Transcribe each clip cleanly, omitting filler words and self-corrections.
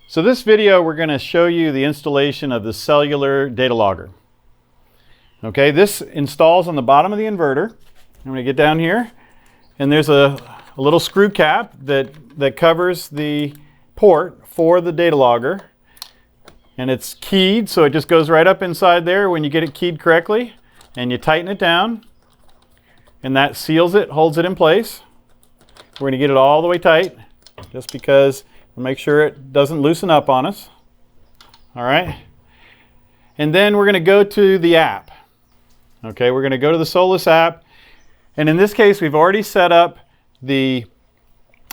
So this video, we're going to show you the installation of the cellular data logger. Okay, this installs on the bottom of the inverter. I'm going to get down here, and there's a little screw cap that covers the port for the data logger. And it's keyed, so it just goes right up inside there when you get it keyed correctly. And you tighten it down, and that seals it, holds it in place. We're going to get it all the way tight, just because we'll make sure it doesn't loosen up on us. All right. And then we're going to go to the app. Okay, we're going to go to the Solis app. And in this case, we've already set up the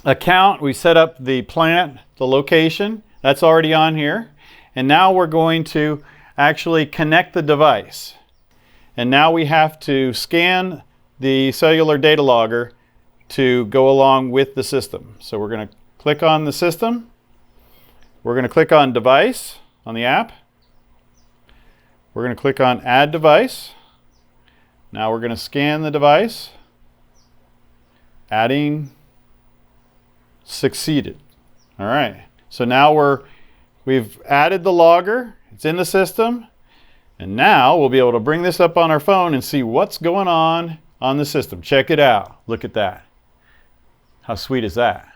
account. We set up the plant, the location. That's already on here. And now we're going to actually connect the device. And now we have to scan the cellular data logger to go along with the system. So we're going to click on the system. We're going to click on device on the app. We're going to click on add device. Now we're going to scan the device. Adding succeeded. All right. So now we've added the logger. It's in the system. And now we'll be able to bring this up on our phone and see what's going on the system. Check it out. Look at that. How sweet is that?